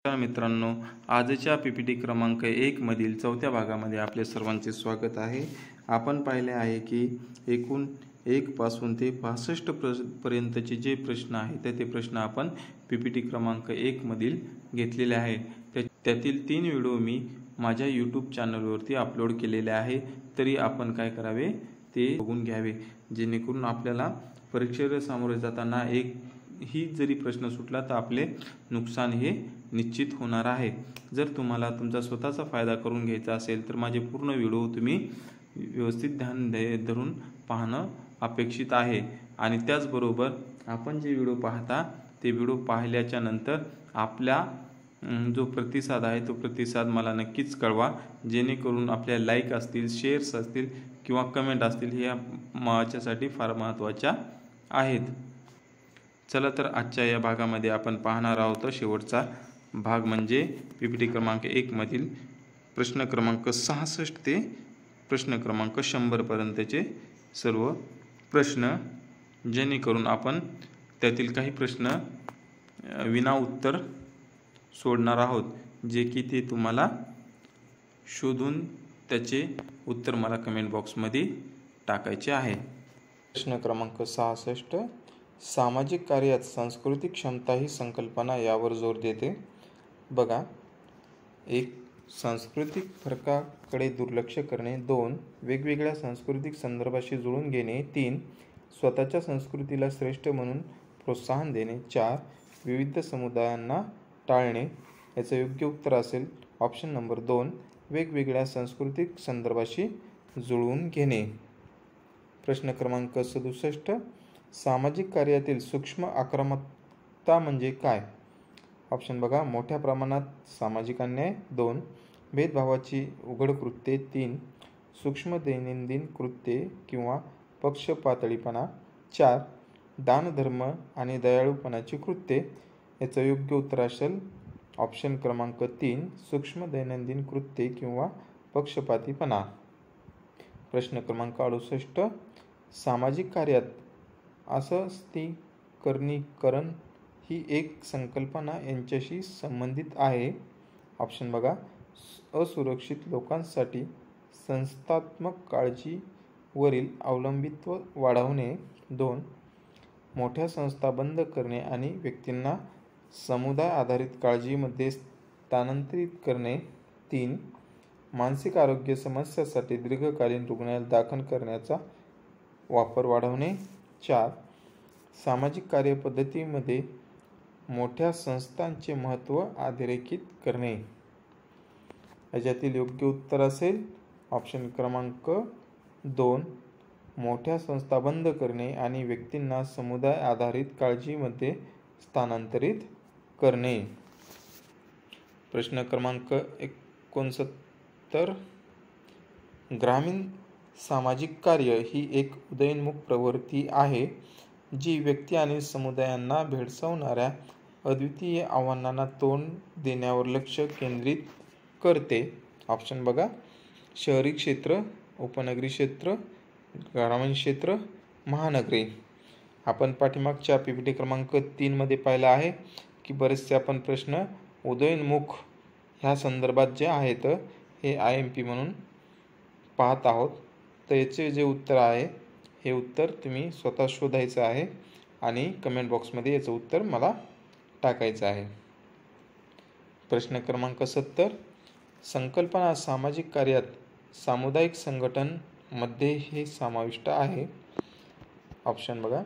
नमस्कार मित्रांनो, आजच्या पीपीटी क्रमांक 1 मधील चौथ्या भागामध्ये आपले सर्वांचे स्वागत आहे। आपण पाहिले आहे की एकूण 1 पासून ते 65 पर्यंतचे जे प्रश्न आहेत ते प्रश्न आपण पीपीटी क्रमांक 1 मधील घेतलेले आहे। त्यातील 3 व्हिडिओ मी माझ्या YouTube चॅनलवरती अपलोड केलेले आहे, तरी आपण काय करावे ते बघून घ्यावे, जेणेकरून आपल्याला परीक्षेला सामोरे जाताना एक ही जरी प्रश्न सुटला तर आपले नुकसान हे निश्चित होणार आहे। जर तुम्हाला तुमचा स्वतःचा फायदा करून घ्यायचा असेल तर माझे पूर्ण व्हिडिओ तुम्ही व्यवस्थित ध्यान धरून पाहणं अपेक्षित आहे। आणि त्याचबरोबर आपण जे व्हिडिओ पाहता ते व्हिडिओ पाहिल्याच्या नंतर आपला जो प्रतिसाद आहे तो प्रतिसाद मला नक्कीच कळवा, जेणेकरून आपल्या लाईक असतील, शेअर्स असतील किंवा कमेंट असतील हे माझ्यासाठी फार महत्त्वाच्या आहेत। चला तर आजच्या या भागामध्ये आपण पाहणार आहोत शेवटचा भाग म्हणजे पीपीटी क्रमांक 1 मधील प्रश्न क्रमांक 66 ते प्रश्न क्रमांक 100 पर्यंतचे सर्व प्रश्न, जेणेकरून आपण त्यातील काही प्रश्न विना उत्तर सोडणार आहोत, जे की ते तुम्हाला शोधून त्याचे उत्तर मला कमेंट बॉक्समध्ये टाकायचे आहे। प्रश्न क्रमांक 66, सामाजिक कार्यात सांस्कृतिक क्षमता ही संकल्पना यावर जोर देते। बघा, 1. सांस्कृतिक फरकाकडे दुर्लक्ष करणे, 2. वेगवेगळ्या सांस्कृतिक संदर्भाशी जुळून घेणे, 3. स्वतःच्या संस्कृतीला श्रेष्ठ म्हणून प्रोत्साहन देणे, 4. विविध समुदायांना टाळणे। याचं योग्य उत्तर असेल ऑप्शन नंबर 2, वेगवेगळ्या सांस्कृतिक संदर्भाशी जुळवून घेणे। प्रश्न क्रमांक 67, सामाजिक कार्यातील सूक्ष्म आक्रमकता म्हणजे काय? ऑप्शन बघा, मोठ्या प्रमाणात सामाजिक अन्याय, 2. भेदभावाची उघड कृत्ये, 3. सूक्ष्म दैनंदिन कृत्ये किंवा पक्षपातळीपणा, 4. दानधर्म आणि दयाळूपणाची कृत्ये। याचं योग्य उत्तर असेल ऑप्शन क्रमांक 3, सूक्ष्म दैनंदिन कृत्ये किंवा पक्षपातीपणा। प्रश्न क्रमांक 68, सामाजिक कार्यात असस्तीकरण ही एक संकल्पना यांच्याशी संबंधित आहे। ऑप्शन बघा, असुरक्षित लोकांसाठी संस्थात्मक काळजीवरील अवलंबित्व वाढवणे, 2. मोठ्या संस्था बंद करणे आणि व्यक्तींना समुदाय आधारित काळजीमध्ये स्थानांतरित करणे, 3. मानसिक आरोग्य समस्यासाठी दीर्घकालीन रुग्णालयात दाखल करण्याचा वापर वाढवणे, 4. सामाजिक कार्यपद्धतीमध्ये मोठ्या संस्थांचे महत्त्व अधोरेखित करणे। याच्यातील योग्य उत्तर असेल ऑप्शन क्रमांक 2, मोठ्या संस्था बंद करणे आणि व्यक्तींना समुदाय आधारित काळजीमध्ये स्थानांतरित करणे। प्रश्न क्रमांक 69, ग्रामीण सामाजिक कार्य ही एक उदयोन्मुख प्रवृत्ती आहे, जी व्यक्ती आणि समुदायांना भेडसावणाऱ्या अद्वितीय आव्हानांना तोंड देण्यावर लक्ष केंद्रित करते। ऑप्शन बघा, शहरी क्षेत्र, उपनगरी क्षेत्र, ग्रामीण क्षेत्र, महानगरे। आपण पाठीमागच्या पीपीटी क्रमांक 3 मध्ये पाहिलं आहे की बरेचसे आपण प्रश्न उदयोन्मुख ह्या संदर्भात जे आहेत हे IMP म्हणून पाहत आहोत। तर याचे जे उत्तर आहे हे उत्तर तुम्ही स्वतः शोधायचं आहे आणि कमेंट बॉक्समध्ये याचं उत्तर मला टाकायचं आहे। प्रश्न क्रमांक 70, संकल्पना सामाजिक कार्यात सामुदायिक संघटन मध्ये हे समाविष्ट आहे। ऑप्शन बघा,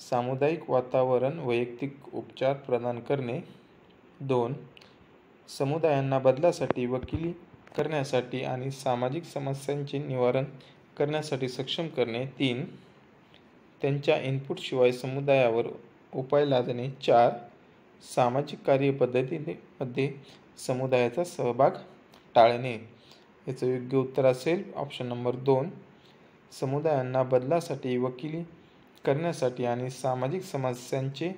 सामुदायिक वातावरण वैयक्तिक उपचार प्रदान करणे, 2. समुदायांना बदलासाठी वकिली करण्यासाठी आणि सामाजिक समस्यांचे निवारण करण्यासाठी सक्षम करणे, 3. त्यांच्या इनपुटशिवाय समुदायावर उपाय लादणे, 4. सामाजिक कार्यपद्धतीमध्ये समुदायाचा सहभाग टाळणे। याचं योग्य उत्तर असेल ऑप्शन नंबर 2, समुदायांना बदलासाठी वकिली करण्यासाठी आणि सामाजिक समस्यांचे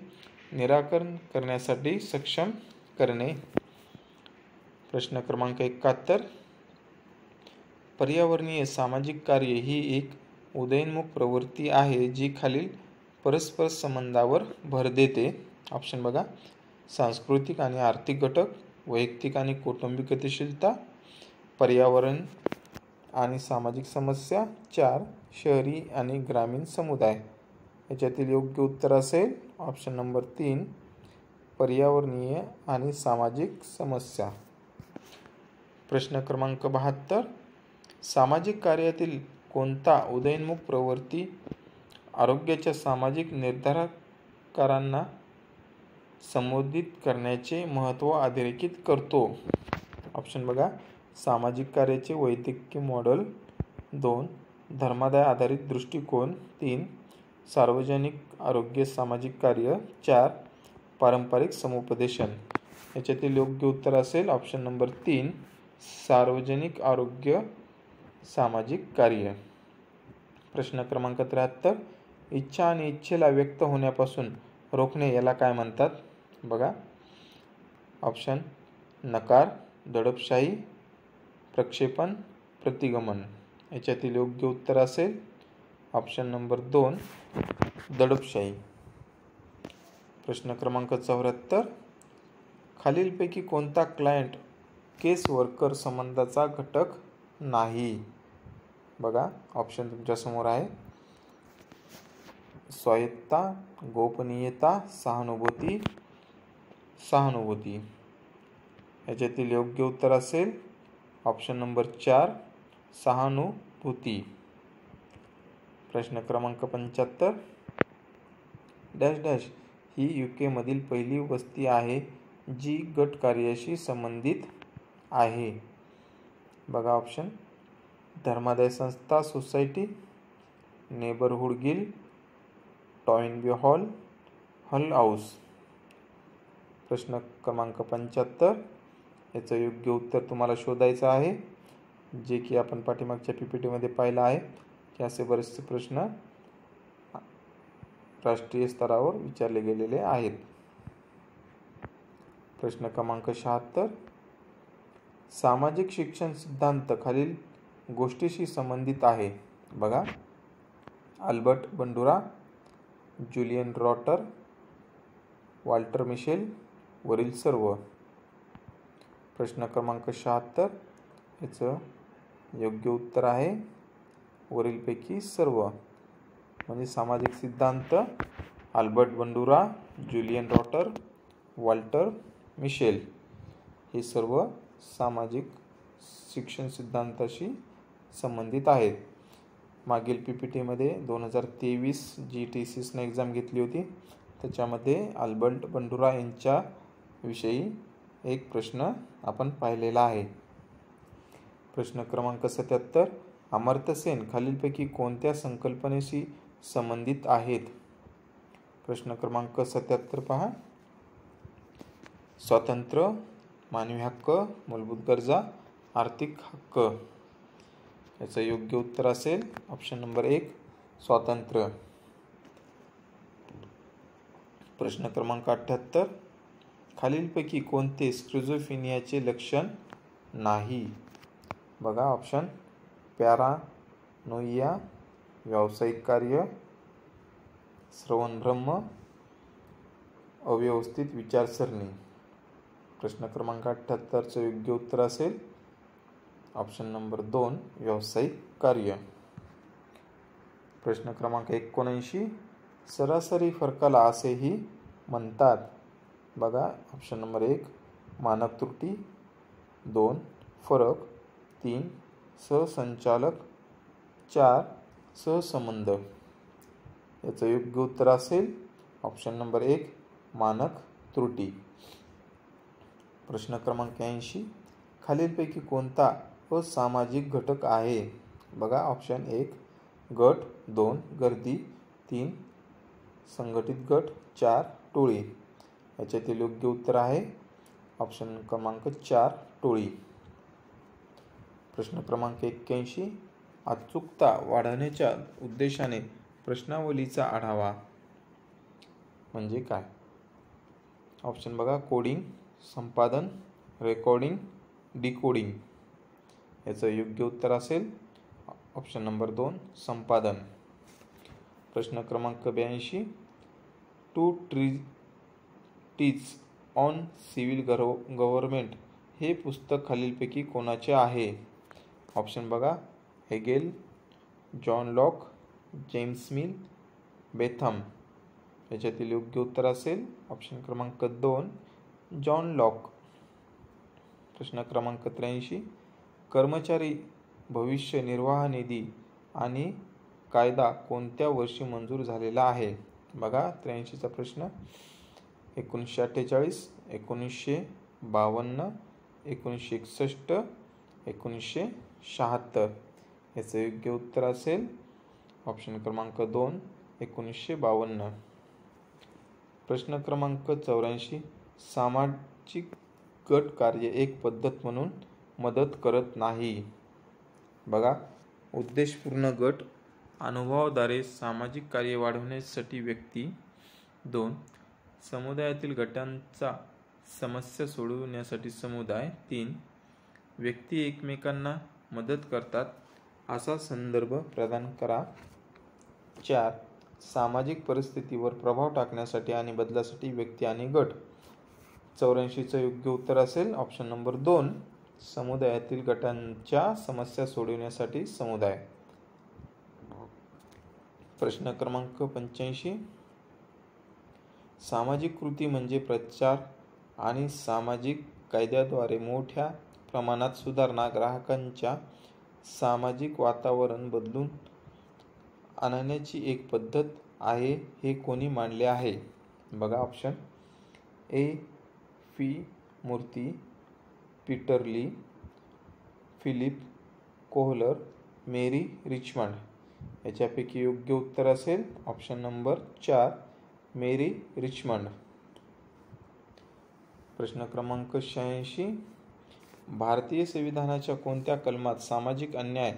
निराकरण करण्यासाठी सक्षम करणे। प्रश्न क्रमांक 71, पर्यावरणीय सामाजिक कार्य ही एक उदयोन्मुख प्रवृत्ती आहे, जी खालील परस्पर संबंधावर भर देते। ऑप्शन बघा, सांस्कृतिक आणि आर्थिक घटक, वैयक्तिक आणि कौटुंबिक गतिशीलता, पर्यावरण आणि सामाजिक समस्या, 4 शहरी आणि ग्रामीण समुदाय. याच्यातील योग्य उत्तर असेल ऑप्शन नंबर 3 पर्यावरणीय आणि सामाजिक समस्या. प्रश्न क्रमांक 72 सामाजिक कार्यातील कोणता उदयोन्मुख प्रवृत्ती आरोग्याच्या सामाजिक निर्धारकांना संबोधित करण्याचे महत्त्व अधोरेखित करतो? ऑप्शन बघा, सामाजिक कार्याचे वैयक्तिक मॉडेल, 2 धर्मादाय आधारित दृष्टिकोन, 3 सार्वजनिक आरोग्य सामाजिक कार्य, 4 पारंपरिक समुपदेशन. याच्यातील योग्य उत्तर असेल ऑप्शन नंबर 3 सार्वजनिक आरोग्य सामाजिक कार्य. प्रश्न क्रमांक 73 इच्छा आणि इच्छेला व्यक्त होण्यापासून रोखणे याला काय म्हणतात? बघा, ऑप्शन नकार, दडपशाही, प्रक्षेपण, प्रतिगमन. याच्यातील योग्य उत्तर असेल ऑप्शन नंबर 2 दडपशाही. प्रश्न क्रमांक 74 खालीलपैकी कोणता क्लायंट केस वर्कर संबंधाचा घटक नाही? बघा, ऑप्शन तुमच्या समोर आहे. स्वायत्तता, गोपनीयता, सहानुभूती. याच्यातील योग्य उत्तर असेल ऑप्शन नंबर 4 सहानुभूती. प्रश्न क्रमांक 75 डॅश डॅश ही UK मधील पहिली वस्ती आहे जी गट कार्याशी संबंधित आहे. बघा, ऑप्शन धर्मादाय संस्था सोसायटी, नेबरहूड गिल्ड, टॉइनबी हॉल, हल हाऊस. प्रश्न क्रमांक 75 याचं योग्य उत्तर तुम्हाला शोधायचं आहे, जे की आपण पाठीमागच्या PPT मध्ये पाहिलं आहे की असे बरेचसे प्रश्न राष्ट्रीय स्तरावर विचारले गेलेले आहेत. प्रश्न क्रमांक 76 सामाजिक शिक्षण सिद्धांत खालील गोष्टीशी संबंधित आहे? बघा, Albert Bandura, Julian Rotter, Walter Mischel, वरील सर्व. प्रश्न क्रमांक 76 याचं योग्य उत्तर आहे वरीलपैकी सर्व. म्हणजे सामाजिक सिद्धांत Albert Bandura, Julian Rotter, Walter Mischel हे सर्व सामाजिक शिक्षण सिद्धांताशी संबंधित आहेत. मागील PPT मध्ये 2023 जी TCSने एक्झाम घेतली होती त्याच्यामध्ये अल्बर्ट बंडुरा यांच्या विषयी एक प्रश्न आपण पाहिलेला आहे. प्रश्न क्रमांक 77 अमर्त्य सेन खालीलपैकी कोणत्या संकल्पनेशी संबंधित आहेत? प्रश्न क्रमांक 77 पहा, स्वातंत्र्य, मानवी हक्क, मूलभूत गरजा, आर्थिक हक्क. याचं योग्य उत्तर असेल ऑप्शन नंबर 1 स्वातंत्र्य. प्रश्न क्रमांक 78 खालीलपैकी कोणते स्क्रिझोफ्रेनियाचे लक्षण नाही? बघा, ऑप्शन पॅरानोइया, व्यावसायिक कार्य, श्रवणभ्रम, अव्यवस्थित विचारसरणी. प्रश्न क्रमांक 78चं योग्य उत्तर असेल ऑप्शन नंबर 2 व्यावसायिक कार्य. प्रश्न क्रमांक 79 सरासरी फरकाला असेही म्हणतात? बघा, ऑप्शन नंबर 1 मानक त्रुटी, 2 फरक, 3 सहसंचालक, 4 सहसंबंध. याचं योग्य उत्तर असेल ऑप्शन नंबर 1 मानक त्रुटी. प्रश्न क्रमांक 80 खालीलपैकी कोणता असामाजिक घटक आहे? बघा, ऑप्शन 1 गट, 2 गर्दी, 3 संघटित गट, 4 टोळी. याच्यातील योग्य उत्तर आहे ऑप्शन क्रमांक 4 टोळी. प्रश्न क्रमांक 81 अचूकता वाढवण्याच्या उद्देशाने प्रश्नावलीचा आढावा म्हणजे काय? ऑप्शन बघा, कोडिंग, संपादन, रेकॉर्डिंग, डिकोडिंग. याचं योग्य उत्तर असेल ऑप्शन नंबर 2 संपादन. प्रश्न क्रमांक 82 to teach on civil government हे पुस्तक खालीलपैकी कोणाचे आहे? ऑप्शन बघा, Hegel, John Locke, James Mill, Bentham. याच्यातील योग्य उत्तर असेल ऑप्शन क्रमांक 2, जॉन लॉक. प्रश्न क्रमांक 83, कर्मचारी भविष्य निर्वाह निधी आणि कायदा कोणत्या वर्षी मंजूर झालेला आहे? बघा 83चा प्रश्न. 1948, 1952, 1961, 1976. याचं योग्य उत्तर असेल ऑप्शन क्रमांक 2, 1952. प्रश्न क्रमांक 84, सामाजिक गट कार्य एक पद्धत म्हणून मदत करत नाही. बघा, उद्देशपूर्ण गट अनुभवाद्वारे सामाजिक कार्य वाढवण्यासाठी व्यक्ती. 2, समुदायातील गटांचा समस्या सोडवण्यासाठी समुदाय. 3, व्यक्ती एकमेकांना मदत करतात असा संदर्भ प्रदान करा. 4, सामाजिक परिस्थितीवर प्रभाव टाकण्यासाठी आणि बदलासाठी व्यक्ती आणि गट. 84चं योग्य उत्तर असेल ऑप्शन नंबर 2, समुदायातील गटांच्या समस्या सोडवण्यासाठी समुदाय. प्रश्न क्रमांक 85, सामाजिक कृती म्हणजे प्रचार आणि सामाजिक कायद्याद्वारे मोठ्या प्रमाणात सुधारणा, ग्राहकांच्या सामाजिक वातावरण बदलून आणण्याची एक पद्धत आहे हे कोणी मांडले आहे? बघा ऑप्शन ए, फी मूर्ती, पीटर ली, फिलिप कोहलर, मेरी रिचमंड. याच्यापैकी योग्य उत्तर असेल ऑप्शन नंबर 4, मेरी रिचमंड. प्रश्न क्रमांक 86, भारतीय संविधानाच्या कोणत्या कलमात सामाजिक अन्याय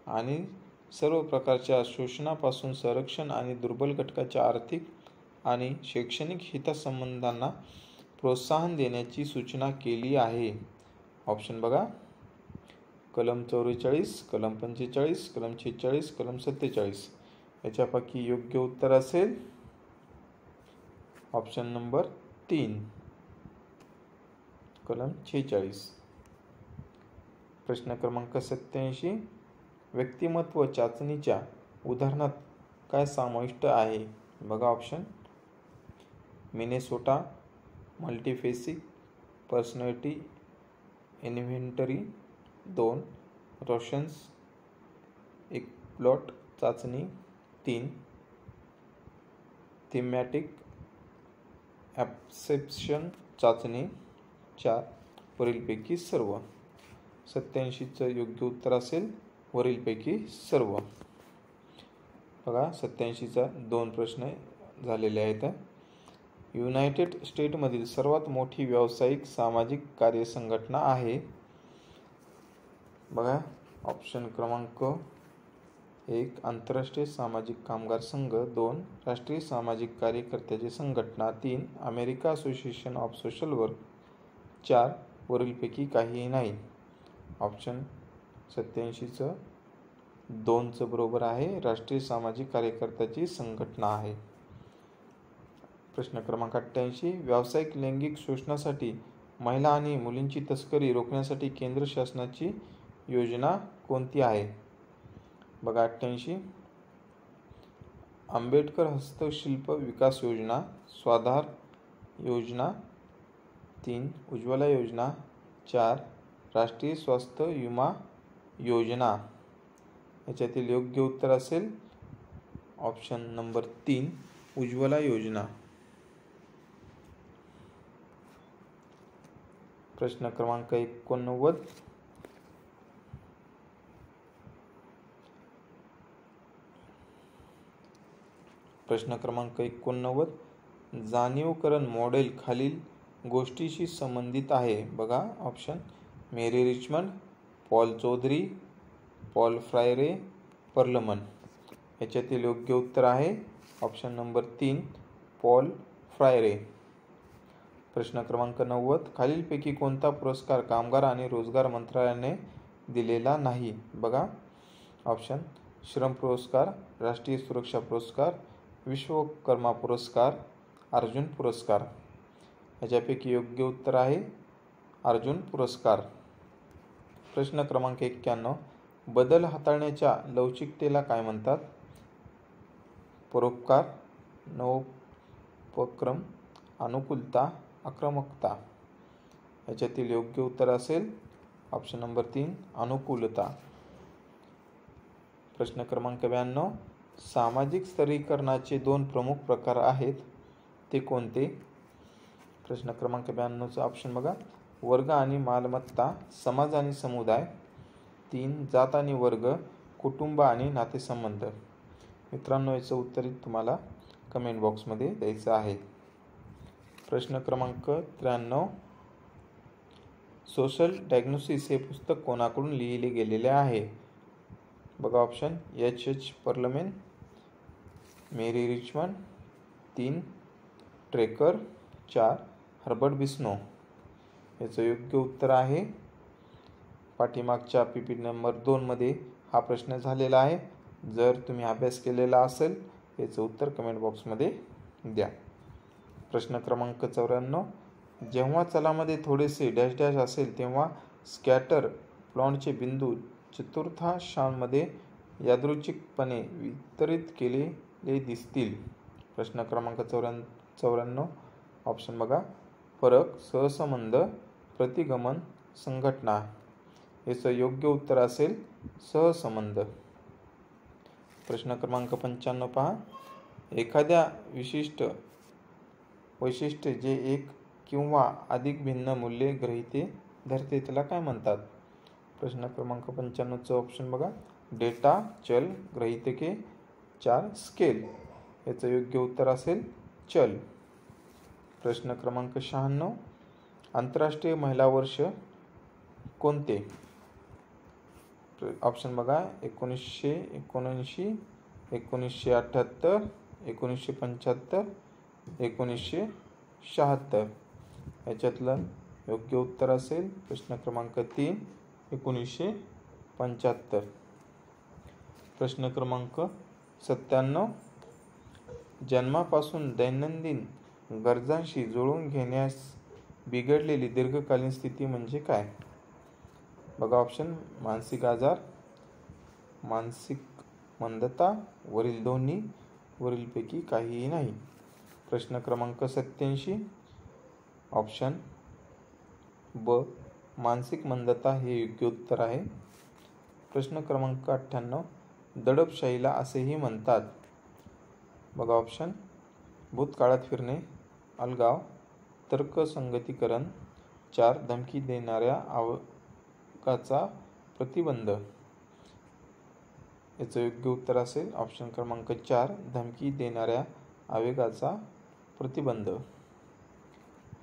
आणि सर्व प्रकारच्या शोषणापासून संरक्षण आणि दुर्बल घटकाच्या आर्थिक आणि शैक्षणिक हितसंबंधांना प्रोत्साहन देण्याची सूचना केली आहे? ऑप्शन बघा, कलम 44, कलम 45, कलम 46, कलम 47. याच्यापैकी योग्य उत्तर असेल ऑप्शन नंबर 3, कलम 46. प्रश्न क्रमांक 87, व्यक्तिमत्व चाचणीच्या उदाहरणात काय समाविष्ट आहे? बघा option, Minnesota multiphasic personality inventory. 2, रोशन्स एक्सप्लॉट चाचणी. 3, थीमॅटिक ॲप्सेप्शन चाचणी. 4, वरीलपैकी सर्व. 87चं योग्य उत्तर असेल वरीलपैकी सर्व. बघा 87चा 2 प्रश्न झालेले आहेत. युनायटेड स्टेटमधील सर्वात मोठी व्यावसायिक सामाजिक कार्य संघटना आहे? बघा ऑप्शन क्रमांक 1, आंतरराष्ट्रीय सामाजिक कामगार संघ. 2, राष्ट्रीय सामाजिक कार्यकर्त्याची संघटना. 3, America association of social work. 4, वरीलपैकी काहीही नाही. ऑप्शन 87चं 2चं बरोबर आहे, राष्ट्रीय सामाजिक कार्यकर्त्याची संघटना आहे. प्रश्न क्रमांक 88, व्यावसायिक लैंगिक शोषणासाठी महिला आणि मुलींची तस्करी रोखण्यासाठी केंद्र शासनाची योजना कोणती आहे? बघा 88, आंबेडकर हस्तशिल्प विकास योजना, स्वाधार योजना. 3, उज्ज्वला योजना. 4, राष्ट्रीय स्वास्थ्य विमा योजना. याच्यातील योग्य उत्तर असेल ऑप्शन नंबर 3, उज्ज्वला योजना. प्रश्न क्रमांक 89, प्रश्न क्रमांक 89, जाणीवकरण मॉडेल खालील गोष्टीशी संबंधित आहे? बघा option, Mary Richmond, Paul Chaudhary, Paul Freire, Perlman. याच्यातील योग्य उत्तर आहे ऑप्शन नंबर 3, पॉल फ्रायरे. प्रश्न क्रमांक 90, खालीलपैकी कोणता पुरस्कार कामगार आणि रोजगार मंत्रालयाने दिलेला नाही? बघा ऑप्शन, श्रम पुरस्कार, राष्ट्रीय सुरक्षा पुरस्कार, विश्वकर्मा पुरस्कार, अर्जुन पुरस्कार. ह्याच्यापैकी योग्य उत्तर आहे अर्जुन पुरस्कार. प्रश्न क्रमांक 91. बदल हाताळण्याच्या लवचिकतेला काय म्हणतात? परोपकार, नवोपक्रम, अनुकूलता, आक्रमकता. याच्यातील योग्य उत्तर असेल ऑप्शन नंबर 3 अनुकूलता. प्रश्न क्रमांक 92. सामाजिक स्तरीकरणाचे 2 प्रमुख प्रकार आहेत, ते कोणते? प्रश्न क्रमांक 92चा ऑप्शन बघा. वर्ग आणि मालमत्ता, समाज आणि समुदाय. 3 जात आणि वर्ग, कुटुंब आणि नातेसंबंध. मित्रांनो, याचं उत्तर तुम्हाला कमेंट बॉक्समध्ये द्यायचं आहे. प्रश्न क्रमांक 93. सोशल डायग्नोसिस हे पुस्तक कोणाकडून लिहिले गेलेले आहे? बघा ऑप्शन. H. पर्लमॅन, मेरी रिचमंड. 3 ट्रेकर. 4 हर्बर्ट बिस्नो. याचं योग्य उत्तर आहे पाठीमागच्या PPT नंबर 2 मध्ये हा प्रश्न झालेला आहे. जर तुम्ही अभ्यास केलेला असेल याचं उत्तर कमेंट बॉक्समध्ये द्या. प्रश्न क्रमांक 94. जेव्हा चलामध्ये थोडेसे डॅश डॅश असेल तेव्हा स्कॅटर प्लॉटचे बिंदू चतुर्थांशामध्ये यादृच्छिकपणे वितरित केलेले दिसतील. प्रश्न क्रमांक 94. ऑप्शन बघा. फरक, सहसंबंध, प्रतिगमन, संघटना. याचं योग्य उत्तर असेल सहसंबंध. प्रश्न क्रमांक 95 पहा. एखाद्या विशिष्ट वैशिष्ट्य जे एक किंवा अधिक भिन्न मूल्ये गृहीते धरते त्याला काय म्हणतात? प्रश्न क्रमांक 95चं ऑप्शन बघा. डेटा, चल, गृहीतके. 4 स्केल. याचं योग्य उत्तर असेल चल. प्रश्न क्रमांक 96. आंतरराष्ट्रीय महिला वर्ष कोणते? ऑप्शन बघा. 1979, 1978, 1975, 1976. याच्यातलं योग्य उत्तर असेल प्रश्न क्रमांक 3 1975. प्रश्न क्रमांक 97. जन्मापासून दैनंदिन गरजांशी जुळवून घेण्यास बिघडलेली दीर्घकालीन स्थिती म्हणजे काय? बघा ऑप्शन. मानसिक आजार, मानसिक मंदता, वरील दोन्ही, वरीलपैकी काहीही नाही. प्रश्न क्रमांक 87. ऑप्शन ब मानसिक मंदता हे योग्य उत्तर आहे. प्रश्न क्रमांक 98. दडपशाहीला असेही म्हणतात. बघा ऑप्शन. भूतकाळात फिरणे, अलगाव, तर्कसंगतीकरण. 4 धमकी देणाऱ्या आवाजाचा प्रतिबंध. याचं योग्य उत्तर असेल ऑप्शन क्रमांक 4 धमकी देणाऱ्या आवेगाचा प्रतिबंध.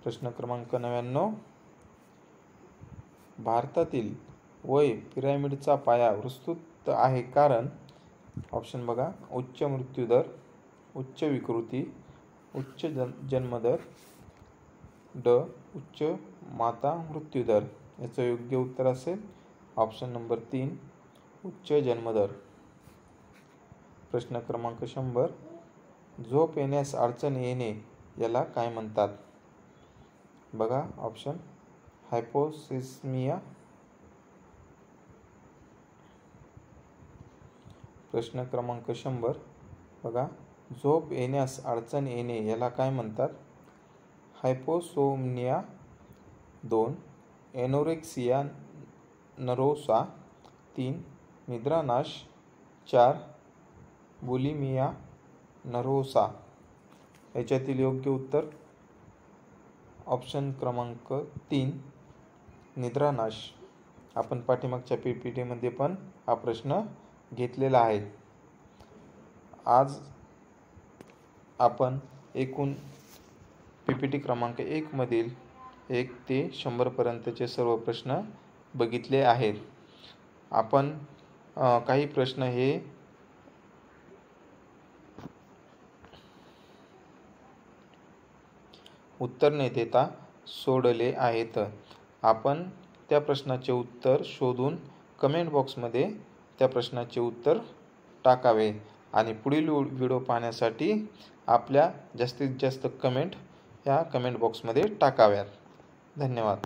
प्रश्न क्रमांक 99. भारतातील वय पिरॅमिडचा पाया विस्तृत आहे कारण? ऑप्शन बघा. उच्च मृत्यूदर, उच्च विकृती, उच्च जन्मदर. ड उच्च माता मृत्यूदर. याचं योग्य उत्तर असेल ऑप्शन नंबर 3 उच्च जन्मदर. प्रश्न क्रमांक 100. झोप येण्यास अडचण येणे याला काय म्हणतात? बघा ऑप्शन. हायपोसेस्मिया. प्रश्न क्रमांक 100. बघा. झोप येण्यास अडचण येणे याला काय म्हणतात? हायपोसोम्निया. 2 एनोरेक्सिया नर्वोसा. 3 निद्रानाश. 4 बुलिमिया नर्वोसा. याच्यातील योग्य उत्तर ऑप्शन क्रमांक 3 निद्रानाश. आपण पाठीमागच्या PPT मध्ये पण हा प्रश्न घेतलेला आहे. आज आपण एकूण PPT क्रमांक 1 मधील 1 ते 100 पर्यंतचे सर्व प्रश्न बघितले आहेत. आपण काही प्रश्न हे उत्तर न देता सोडले आहेत. आपण त्या प्रश्नाचे उत्तर शोधून कमेंट बॉक्समध्ये त्या प्रश्नाचे उत्तर टाकावे आणि पुढील व्हिडिओ पाहण्यासाठी आपल्या जास्तीत जास्त कमेंट ह्या कमेंट बॉक्समध्ये टाकाव्यात. धन्यवाद.